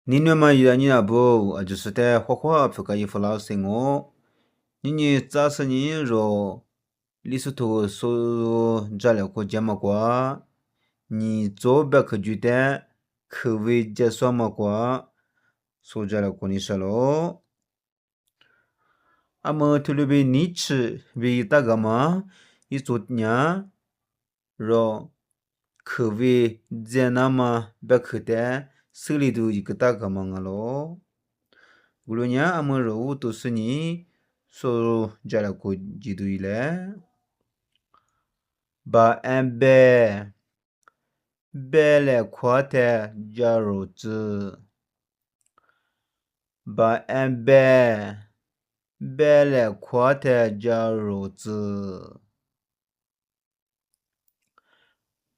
你那么远你那不，就是在画画不可以付老师我，你咋是你说，你是图收入这了个节目瓜，你左边去举单，去为结算么瓜，说这了个你说喽，阿么图里边你吃为大个嘛，一做年，说去为在那么别去单，手里头一个大个嘛喽。Gulunya amaro to sini so jala ko jiduile ba ambe bele kwate jaro zi ba ambe bele kwate jaro zi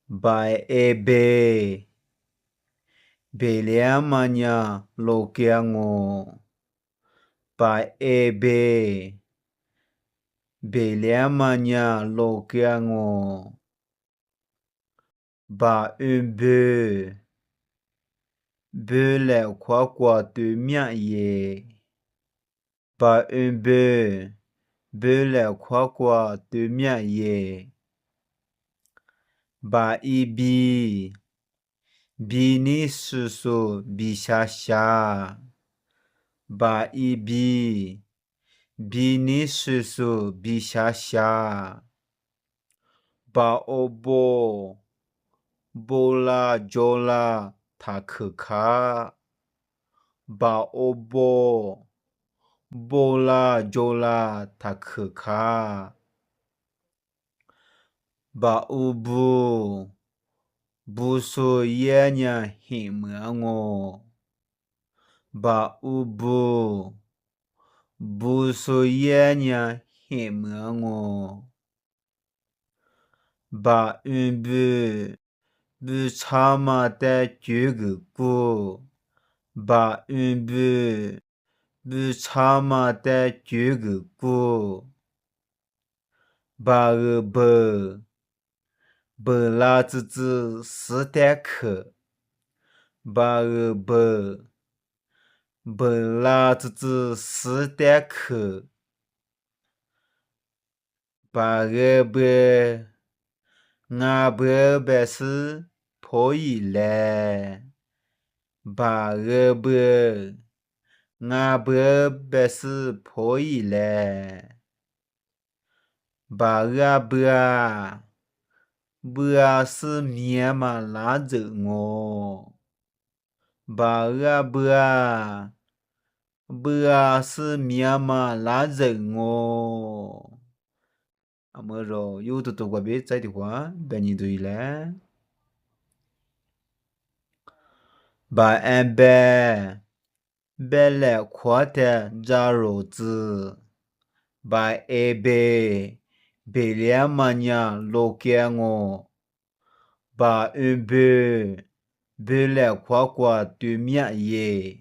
ba ebe bele amanya lokiango ba ebe bele amanya lokiango ba beu le kwa de mian ye ba beu le kwa de mian ye ba ibi ni su bi sha ba ibi ni su bi sha ba obo bola jola ta ka ba obo bola jola ta ka ba ubu buso yenya himango ba ubu buso yenya himango ba bu chama de jugu gu ba bu chama de jugu gu ba la zi si de ke ba la zi si de ke ba nga be si po yi le ba nga be si po yi le ba bua si mie ma la zi ngo ba bua si mie ma la zi ngo 阿么说有的多个别在的话，别你对了。把安白来夸的炸肉子，把一白两嘛娘老干我，把白来夸对面耶，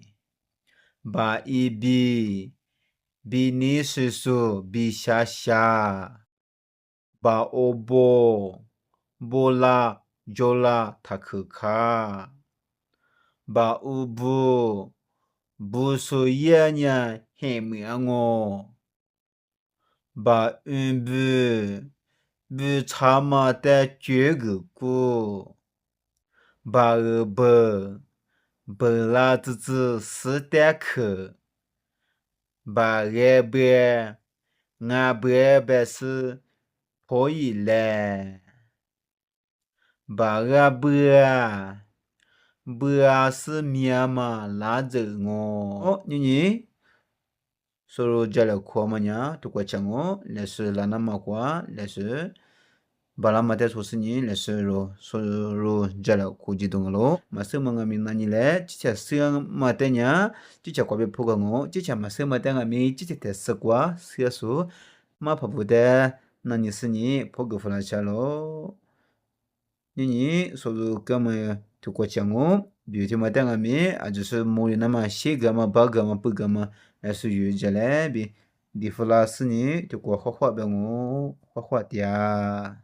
把一比你叔叔比下。把obo bola jola takka ba ubu buso yenya hemiango ba bu chama de jugu gu ba la zi si de ke ba nga be si po yi le ba bua si mia ma la zi ngo oh ni solo jala kwa ma nya to kwa chango le su la na ma kwa le su bala ma te so si ni le su ro solo jala ku ji dong lo ma se ma nga mi na ni le chi cha se ma te nya chi cha kwa be pu ga ngo chi cha ma se ma te nga mi chi te se kwa se su ma pa bu de那你是你破个弗拉下喽？你说是干嘛就过讲哦？比如说嘛，当个面啊，就是莫有那么写个嘛、八个嘛、八个嘛，那是有着嘞，比你弗拉是你就过画画呗我画画的呀。